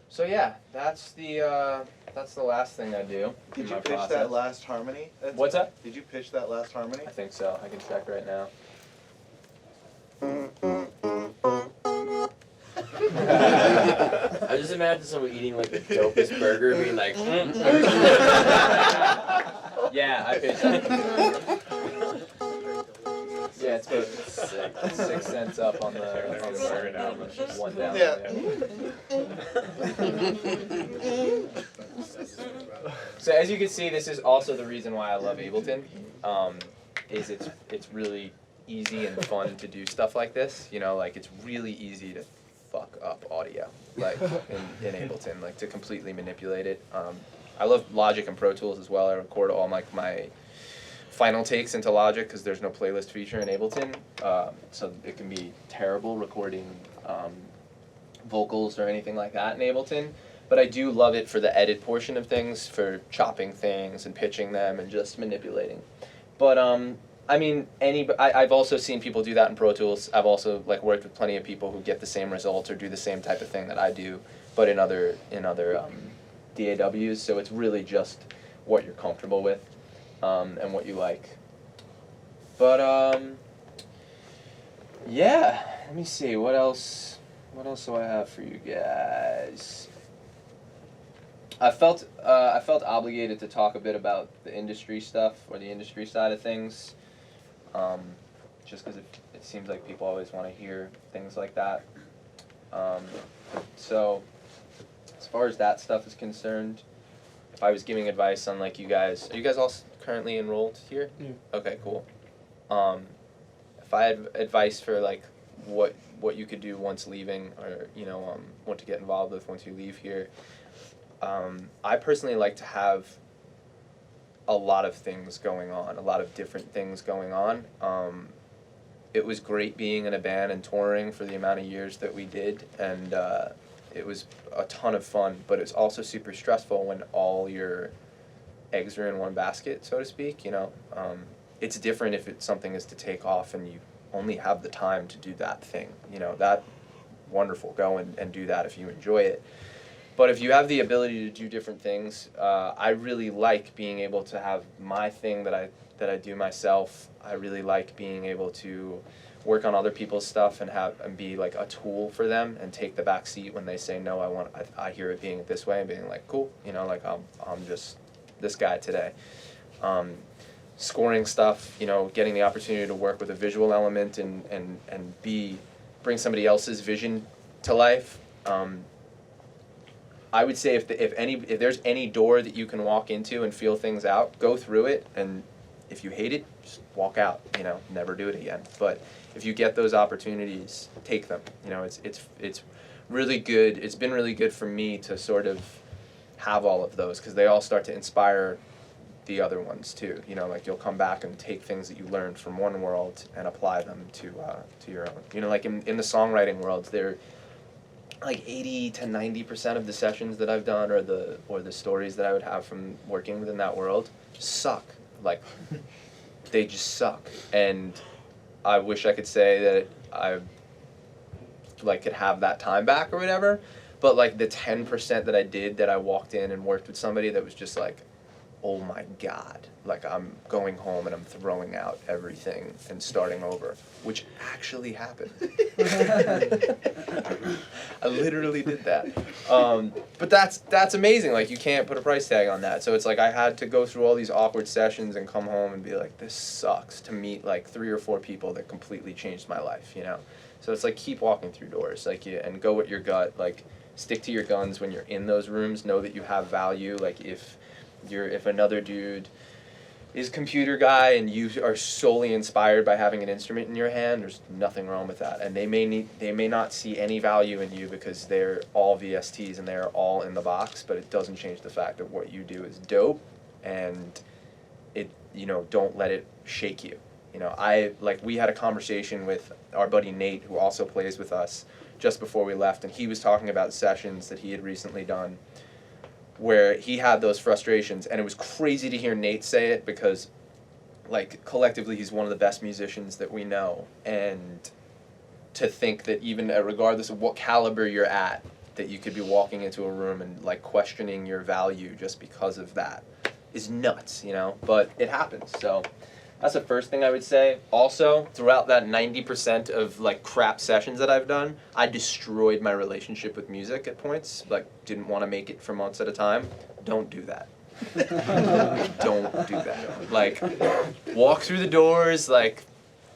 So yeah, that's the last thing I do. Did in you my pitch process. that last harmony? What's that? Did you pitch that last harmony? I think so. I can check right now. I just imagine someone eating like the dopest burger, being like, Yeah, I pitched it. Yeah, it's about 6 cents up on the burger now. One down. Yeah. Yeah. So as you can see, this is also the reason why I love Ableton. Is it's really easy and fun to do stuff like this. You know, like it's really easy to fuck up audio, like in Ableton, like to completely manipulate it. I love Logic and Pro Tools as well. I record all my final takes into Logic because there's no playlist feature in Ableton, so it can be terrible recording vocals or anything like that in Ableton. But I do love it for the edit portion of things, for chopping things and pitching them and just manipulating. But I mean, I've also seen people do that in Pro Tools. I've also like worked with plenty of people who get the same results or do the same type of thing that I do, but in other DAWs. So it's really just what you're comfortable with and what you like. But yeah, let me see what else do I have for you guys. I felt obligated to talk a bit about the industry stuff or the industry side of things, just because it seems like people always want to hear things like that. So as far as that stuff is concerned, if I was giving advice on like are you guys all currently enrolled here? Yeah. Okay, cool. If I had advice for like what you could do once leaving, or what to get involved with once you leave here. I personally like to have a lot of things going on, a lot of different things going on. It was great being in a band and touring for the amount of years that we did, and it was a ton of fun, but it's also super stressful when all your eggs are in one basket, so to speak, It's different if something is to take off and you only have the time to do that thing, that wonderful, go and do that if you enjoy it. But if you have the ability to do different things, I really like being able to have my thing that I do myself. I really like being able to work on other people's stuff and be like a tool for them and take the back seat when they say no. I hear it being this way and being like cool, like I'm just this guy today. Scoring stuff, getting the opportunity to work with a visual element and bring somebody else's vision to life. I would say if there's any door that you can walk into and feel things out, go through it, and if you hate it, just walk out, never do it again. But if you get those opportunities, take them. It's really good. It's been really good for me to sort of have all of those because they all start to inspire the other ones too. Like you'll come back and take things that you learned from one world and apply them to your own. Like in the songwriting world, they're like 80 to 90% of the sessions that I've done or the stories that I would have from working within that world suck. Like they just suck. And I wish I could say that I like could have that time back or whatever. But like the 10% that I did, that I walked in and worked with somebody that was just like, oh my God, like I'm going home and I'm throwing out everything and starting over, which actually happened. I literally did that. But that's amazing. Like you can't put a price tag on that. So it's like I had to go through all these awkward sessions and come home and be like, this sucks, to meet like 3 or 4 people that completely changed my life, So it's like keep walking through doors, and go with your gut, like stick to your guns when you're in those rooms, know that you have value. Like if another dude is computer guy and you are solely inspired by having an instrument in your hand, there's nothing wrong with that. And they may not see any value in you because they're all VSTs and they're all in the box, but it doesn't change the fact that what you do is dope, and it don't let it shake you. We had a conversation with our buddy Nate, who also plays with us, just before we left, and he was talking about sessions that he had recently done where he had those frustrations, and it was crazy to hear Nate say it because, like, collectively he's one of the best musicians that we know, and to think that even regardless of what caliber you're at, that you could be walking into a room and, like, questioning your value just because of that is nuts, but it happens. So that's the first thing I would say. Also, throughout that 90% of like crap sessions that I've done, I destroyed my relationship with music at points. Like, didn't want to make it for months at a time. Don't do that. Don't do that. Like, walk through the doors, like,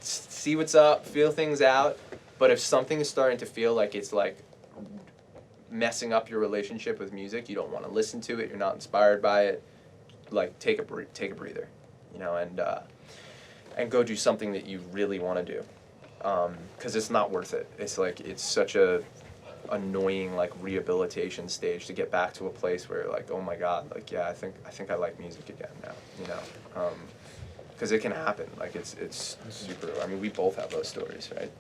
see what's up, feel things out. But if something is starting to feel like it's like messing up your relationship with music, you don't want to listen to it, you're not inspired by it, like take a breather, you know, and go do something that you really want to do, because it's not worth it. It's like, it's such a annoying like rehabilitation stage to get back to a place where like, oh my god, like yeah, I think I like music again now, you know, because it can happen. Like it's super. I mean, we both have those stories, right?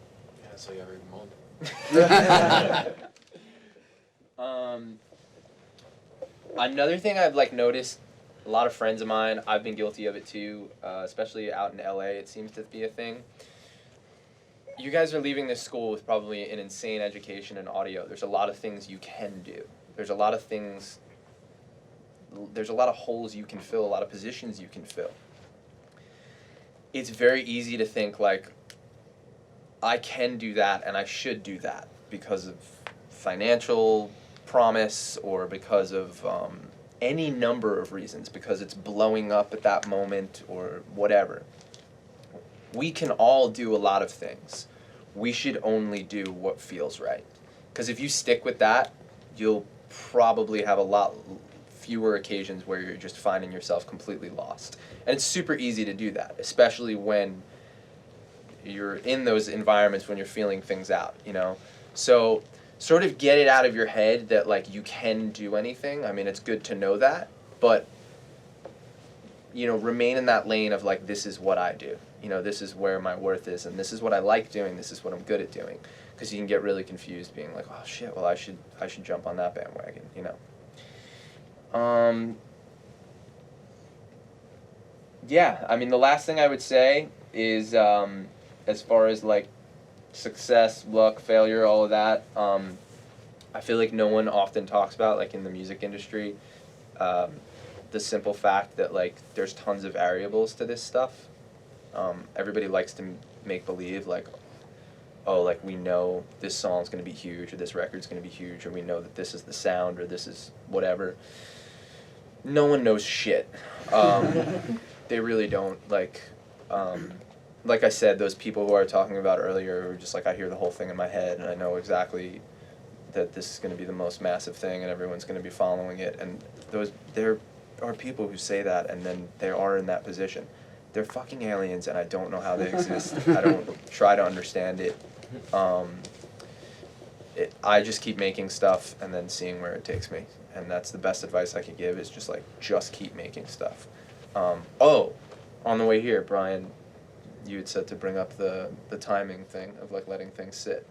Yeah, so you ever Another thing I've like noticed, a lot of friends of mine, I've been guilty of it too, especially out in LA. It seems to be a thing. You guys are leaving this school with probably an insane education in audio. There's a lot of things you can do. There's a lot of things, there's a lot of holes you can fill, a lot of positions you can fill. It's very easy to think like, I can do that and I should do that because of financial promise or because of any number of reasons, because it's blowing up at that moment or whatever. We can all do a lot of things. We should only do what feels right. Because if you stick with that, you'll probably have a lot fewer occasions where you're just finding yourself completely lost. And it's super easy to do that, especially when you're in those environments when you're feeling things out, you know? So sort of get it out of your head that like you can do anything. I mean, it's good to know that, but you know, remain in that lane of like, this is what I do. You know, this is where my worth is, and this is what I like doing, this is what I'm good at doing. Because you can get really confused being like, oh shit, well I should jump on that bandwagon, you know. Yeah, I mean, the last thing I would say is, as far as like success, luck, failure, all of that, I feel like no one often talks about, like in the music industry, the simple fact that like there's tons of variables to this stuff. Everybody likes to make believe like, oh, like we know this song's going to be huge or this record's going to be huge or we know that this is the sound or this is whatever. No one knows shit. They really don't. Like I said, those people who I was talking about earlier were just like, I hear the whole thing in my head and I know exactly that this is going to be the most massive thing and everyone's going to be following it. And there are people who say that and then they are in that position. They're fucking aliens and I don't know how they exist. I don't try to understand it. I just keep making stuff and then seeing where it takes me. And that's the best advice I could give is just like, just keep making stuff. On the way here, Brian, you had said to bring up the timing thing of like letting things sit.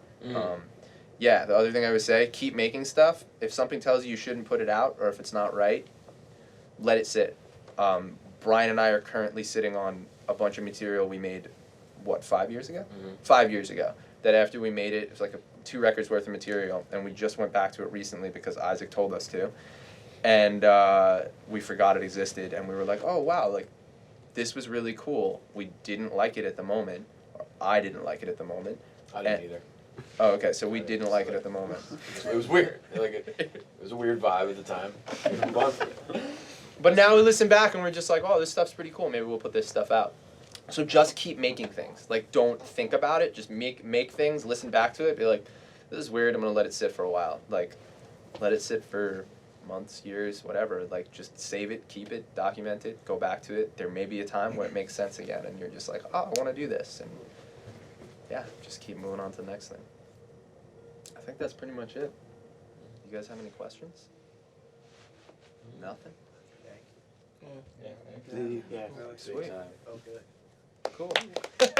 Yeah, the other thing I would say, keep making stuff. If something tells you shouldn't put it out or if it's not right, let it sit. Brian and I are currently sitting on a bunch of material we made, 5 years ago? 5 years ago. That after we made it, it was like 2 records worth of material, and we just went back to it recently because Isaac told us to. And we forgot it existed, and we were like, oh wow, like, this was really cool. We didn't like it at the moment. Or I didn't like it at the moment. I didn't either. Oh, okay, so we didn't like it at the moment. It was weird. Like it was a weird vibe at the time. Move on from it. But now we listen back and we're just like, oh, this stuff's pretty cool. Maybe we'll put this stuff out. So just keep making things. Like, don't think about it. Just make things, listen back to it, be like, this is weird, I'm going to let it sit for a while. Like, let it sit for months, years, whatever. Like, just save it, keep it, document it, go back to it. There may be a time where it makes sense again and you're just like, oh, I want to do this. And yeah, just keep moving on to the next thing. I think that's pretty much it. You guys have any questions? Nothing? Yeah. Sweet. Okay. Cool. Thanks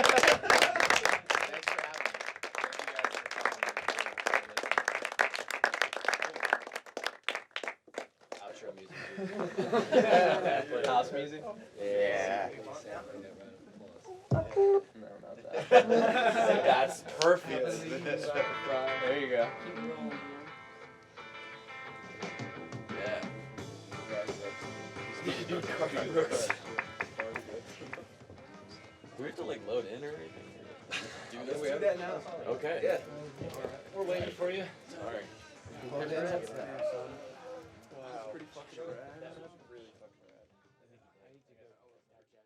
for having me. Outro music. House music? Yeah. No, not that. That's perfect. There you go. Yeah. Do we have to like load in or anything? Let's do that now. Okay. Yeah. We're waiting for you. Sorry.